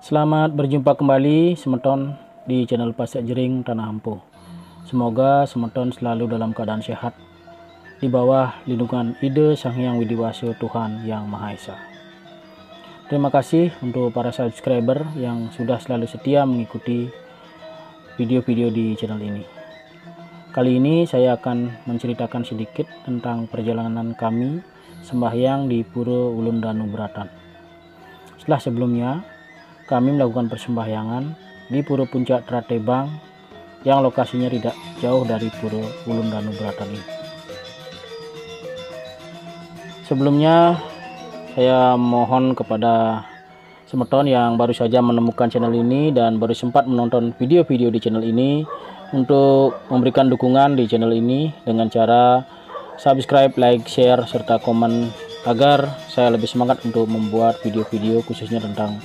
Selamat berjumpa kembali semeton di channel Pasek Jering Tanah Ampo. Semoga semeton selalu dalam keadaan sehat di bawah lindungan ide Sang Hyang Widiwasa Tuhan Yang Maha Esa. Terima kasih untuk para subscriber yang sudah selalu setia mengikuti video-video di channel ini. Kali ini saya akan menceritakan sedikit tentang perjalanan kami sembahyang di Pura Ulun Danu Beratan. Setelah sebelumnya kami melakukan persembahyangan di Pura Puncak Tratebang yang lokasinya tidak jauh dari Pura Ulun Danu Beratan ini. Sebelumnya saya mohon kepada semeton yang baru saja menemukan channel ini dan baru sempat menonton video-video di channel ini untuk memberikan dukungan di channel ini dengan cara subscribe, like, share, serta komen agar saya lebih semangat untuk membuat video-video khususnya tentang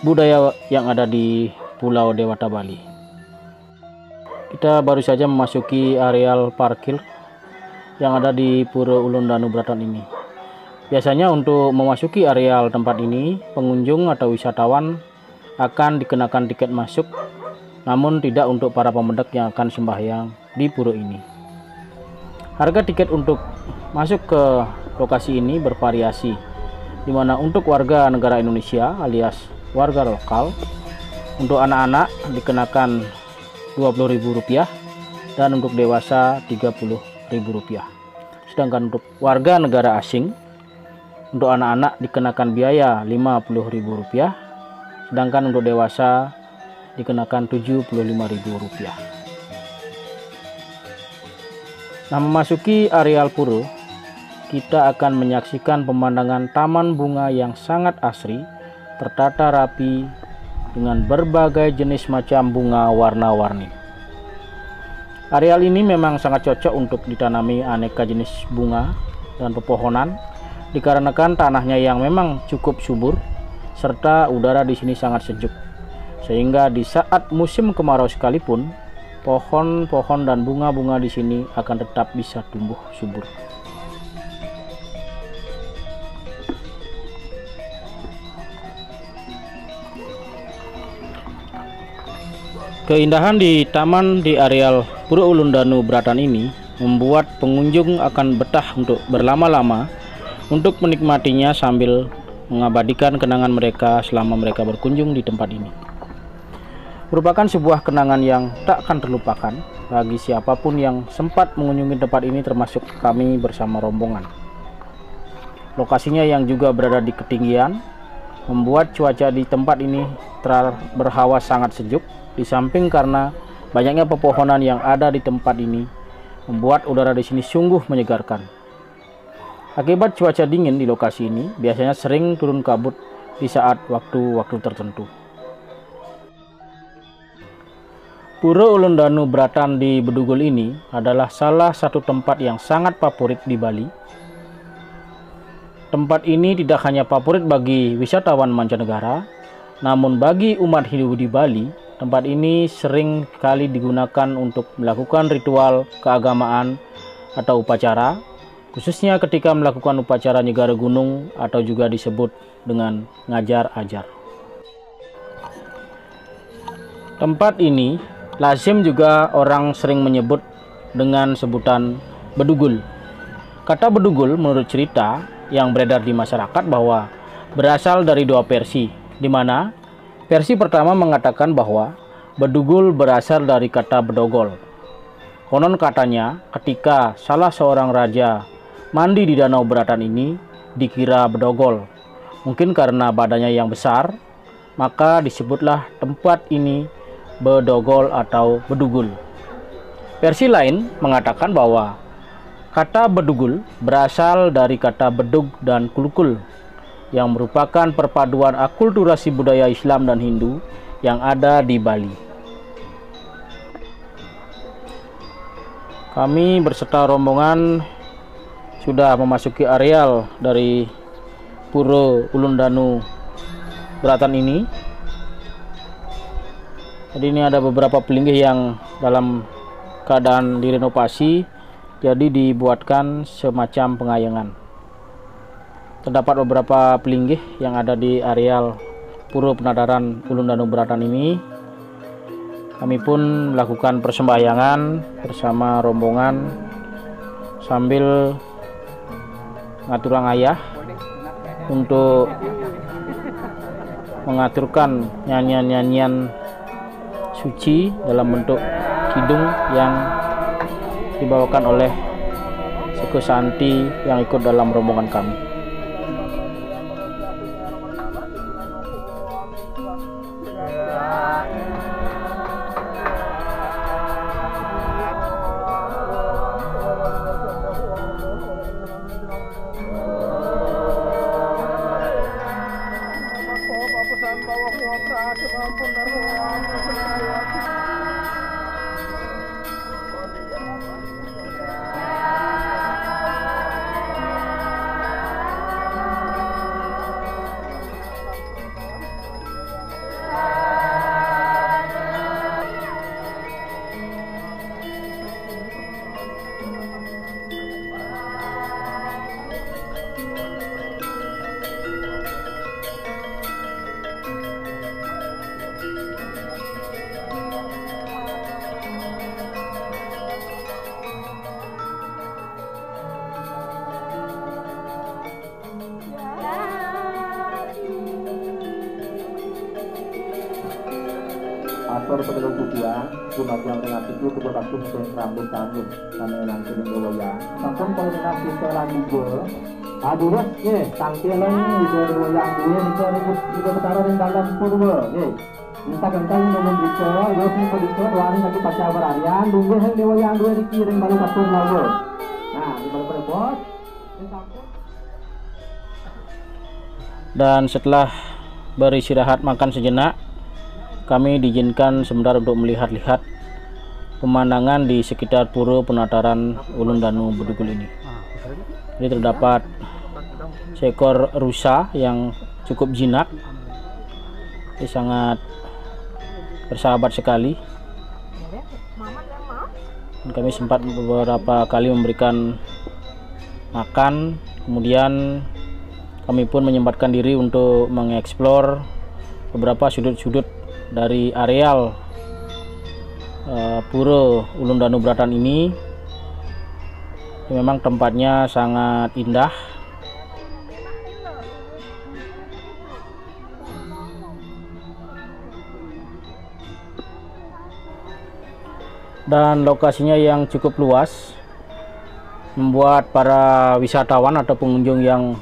budaya yang ada di Pulau Dewata Bali. Kita baru saja memasuki areal parkir yang ada di Pura Ulun Danu Beratan ini. Biasanya untuk memasuki areal tempat ini, pengunjung atau wisatawan akan dikenakan tiket masuk, namun tidak untuk para pemendak yang akan sembahyang di pura ini. Harga tiket untuk masuk ke lokasi ini bervariasi, di mana untuk warga negara Indonesia alias warga lokal, untuk anak-anak dikenakan Rp20.000 dan untuk dewasa Rp30.000. Sedangkan untuk warga negara asing, untuk anak-anak dikenakan biaya Rp50.000, sedangkan untuk dewasa dikenakan Rp75.000. Nah, memasuki areal pura, kita akan menyaksikan pemandangan taman bunga yang sangat asri, tertata rapi dengan berbagai jenis macam bunga warna-warni. Areal ini memang sangat cocok untuk ditanami aneka jenis bunga dan pepohonan, dikarenakan tanahnya yang memang cukup subur serta udara di sini sangat sejuk, sehingga di saat musim kemarau sekalipun pohon-pohon dan bunga-bunga di sini akan tetap bisa tumbuh subur. Keindahan di taman di areal Pura Ulun Danu Beratan ini membuat pengunjung akan betah untuk berlama-lama untuk menikmatinya sambil mengabadikan kenangan mereka selama mereka berkunjung di tempat ini. Merupakan sebuah kenangan yang tak akan terlupakan bagi siapapun yang sempat mengunjungi tempat ini, termasuk kami bersama rombongan. Lokasinya yang juga berada di ketinggian membuat cuaca di tempat ini berhawa sangat sejuk. Di samping karena banyaknya pepohonan yang ada di tempat ini membuat udara di sini sungguh menyegarkan. Akibat cuaca dingin di lokasi ini biasanya sering turun kabut di saat waktu-waktu tertentu. Pura Ulun Danu Beratan di Bedugul ini adalah salah satu tempat yang sangat favorit di Bali. Tempat ini tidak hanya favorit bagi wisatawan mancanegara, namun bagi umat Hindu di Bali, tempat ini sering kali digunakan untuk melakukan ritual keagamaan atau upacara, khususnya ketika melakukan upacara nyegara gunung atau juga disebut dengan ngajar-ajar. Tempat ini lazim juga orang sering menyebut dengan sebutan Bedugul. Kata Bedugul menurut cerita yang beredar di masyarakat bahwa berasal dari dua versi, di mana versi pertama mengatakan bahwa Bedugul berasal dari kata bedogol. Konon katanya ketika salah seorang raja mandi di Danau Beratan ini dikira bedogol. Mungkin karena badannya yang besar, maka disebutlah tempat ini Bedogol atau Bedugul. Versi lain mengatakan bahwa kata Bedugul berasal dari kata bedug dan kulkul, yang merupakan perpaduan akulturasi budaya Islam dan Hindu yang ada di Bali. Kami berserta rombongan sudah memasuki areal dari Pura Ulun Danu Beratan ini. Jadi ini ada beberapa pelinggih yang dalam keadaan direnovasi, jadi dibuatkan semacam pengayangan. Terdapat beberapa pelinggih yang ada di areal Pura Penataran Ulun Danu Beratan ini, kami pun melakukan persembahyangan bersama rombongan sambil ngaturang ayah untuk mengaturkan nyanyian-nyanyian suci dalam bentuk kidung yang dibawakan oleh suku Santi yang ikut dalam rombongan kami. Atur penerus tujuan, cuma yang relatif itu berlaku sesuai rambut tangan, karena nanti minggu ya. Sampai kalau nanti setelah minggu, aduh ya, tangki lain juga yang dua juga bertaruh di dalam purwa, ya. Minta kentang nomor berikut, dua puluh berikut, orang lagi pacar berarian, dua hal yang dua dikirim baru kasur lalu. Nah, di balik bos. Dan setelah beristirahat makan sejenak, kami diizinkan sebentar untuk melihat-lihat pemandangan di sekitar Pura Penataran Ulun Danu Bedugul ini. Jadi terdapat seekor rusa yang cukup jinak, ini sangat bersahabat sekali. Dan kami sempat beberapa kali memberikan makan, kemudian kami pun menyempatkan diri untuk mengeksplor beberapa sudut-sudut dari areal Pura Ulun Danu Beratan ini. Memang tempatnya sangat indah. Dan lokasinya yang cukup luas membuat para wisatawan atau pengunjung yang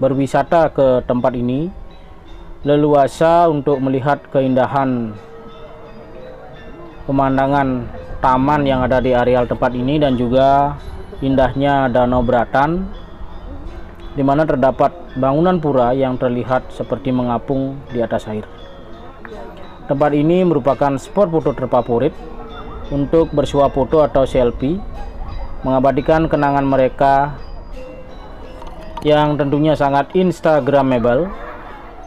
berwisata ke tempat ini leluasa untuk melihat keindahan pemandangan taman yang ada di areal tempat ini dan juga indahnya Danau Beratan, di mana terdapat bangunan pura yang terlihat seperti mengapung di atas air. Tempat ini merupakan spot foto terfavorit untuk bersuah foto atau selfie, mengabadikan kenangan mereka yang tentunya sangat instagramable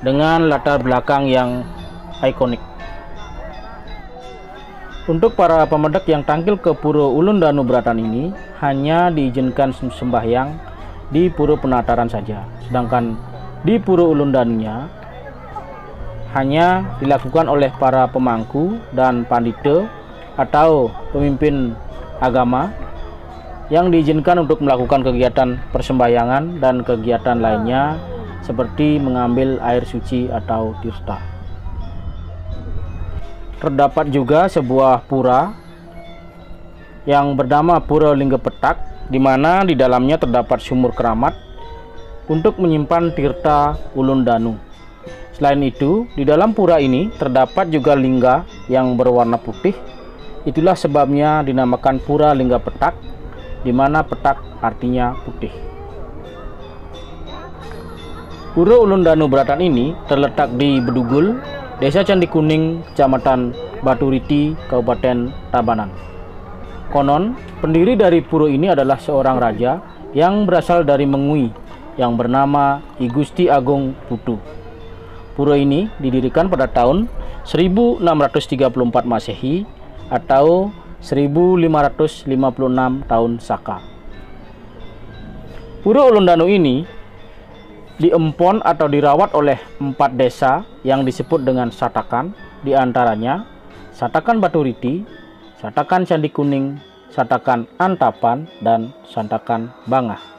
dengan latar belakang yang ikonik. Untuk para pemedak yang tampil ke Pura Ulun Danu Beratan ini hanya diizinkan sembahyang di Pura Penataran saja, sedangkan di Pura Ulun Danunya hanya dilakukan oleh para pemangku dan pandita atau pemimpin agama yang diizinkan untuk melakukan kegiatan persembahyangan dan kegiatan lainnya seperti mengambil air suci atau tirta. Terdapat juga sebuah pura yang bernama Pura Lingga Petak, di mana di dalamnya terdapat sumur keramat untuk menyimpan tirta Ulun Danu. Selain itu, di dalam pura ini terdapat juga lingga yang berwarna putih. Itulah sebabnya dinamakan Pura Lingga Petak, di mana petak artinya putih. Pura Ulun Danu Beratan ini terletak di Bedugul, Desa Candi Kuning, Kecamatan Baturiti, Kabupaten Tabanan. Konon, pendiri dari pura ini adalah seorang raja yang berasal dari Mengui yang bernama I Gusti Agung Putu. Pura ini didirikan pada tahun 1634 Masehi atau 1556 tahun Saka. Pura Ulun Danu ini diempon atau dirawat oleh 4 desa yang disebut dengan Satakan, diantaranya Satakan Baturiti, Satakan Candi Kuning, Satakan Antapan, dan Satakan Bangah.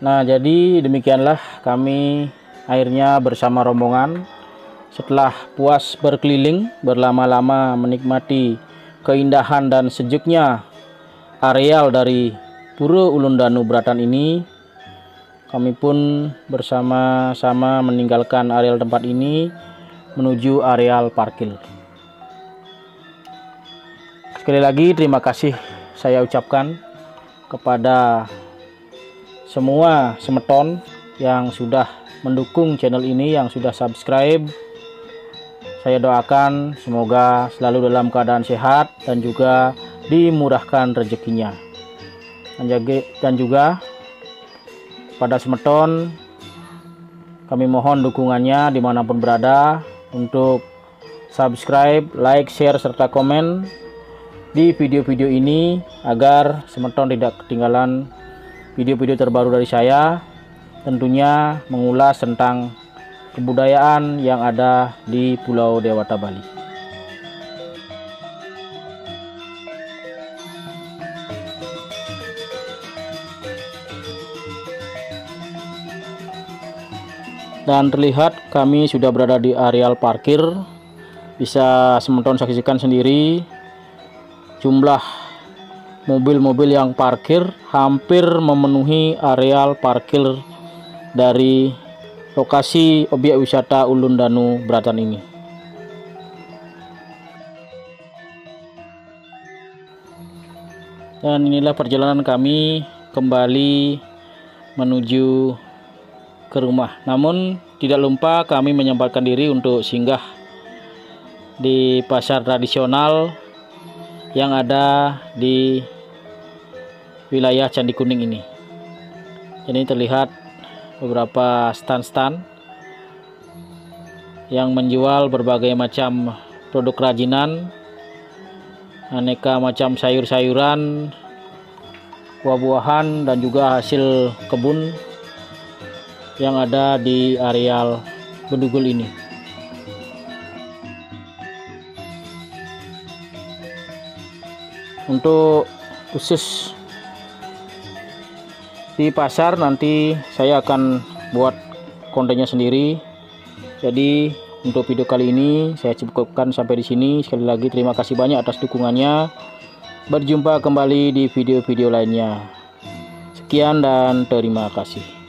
Nah, jadi demikianlah kami akhirnya bersama rombongan setelah puas berkeliling berlama-lama menikmati keindahan dan sejuknya areal dari Pura Ulundanu Bratan ini. Kami pun bersama-sama meninggalkan areal tempat ini menuju areal parkir. Sekali lagi terima kasih saya ucapkan kepada semua semeton yang sudah mendukung channel ini, yang sudah subscribe. Saya doakan semoga selalu dalam keadaan sehat dan juga dimurahkan rezekinya. Dan juga pada semeton kami mohon dukungannya dimanapun berada untuk subscribe, like, share, serta komen di video-video ini agar semeton tidak ketinggalan video-video terbaru dari saya, tentunya mengulas tentang kebudayaan yang ada di Pulau Dewata Bali. Dan terlihat kami sudah berada di areal parkir. Bisa semeton saksikan sendiri jumlah mobil-mobil yang parkir hampir memenuhi areal parkir dari lokasi objek wisata Ulundanu Bratan ini. Dan inilah perjalanan kami kembali menuju ke rumah. Namun tidak lupa kami menyempatkan diri untuk singgah di pasar tradisional yang ada di wilayah Candi Kuning ini. Ini terlihat beberapa stand-stand yang menjual berbagai macam produk kerajinan, aneka macam sayur-sayuran, buah-buahan, dan juga hasil kebun yang ada di areal Bedugul ini. Untuk khusus di pasar nanti saya akan buat kontennya sendiri. Jadi untuk video kali ini saya cukupkan sampai di sini. Sekali lagi terima kasih banyak atas dukungannya. Berjumpa kembali di video-video lainnya. Sekian dan terima kasih.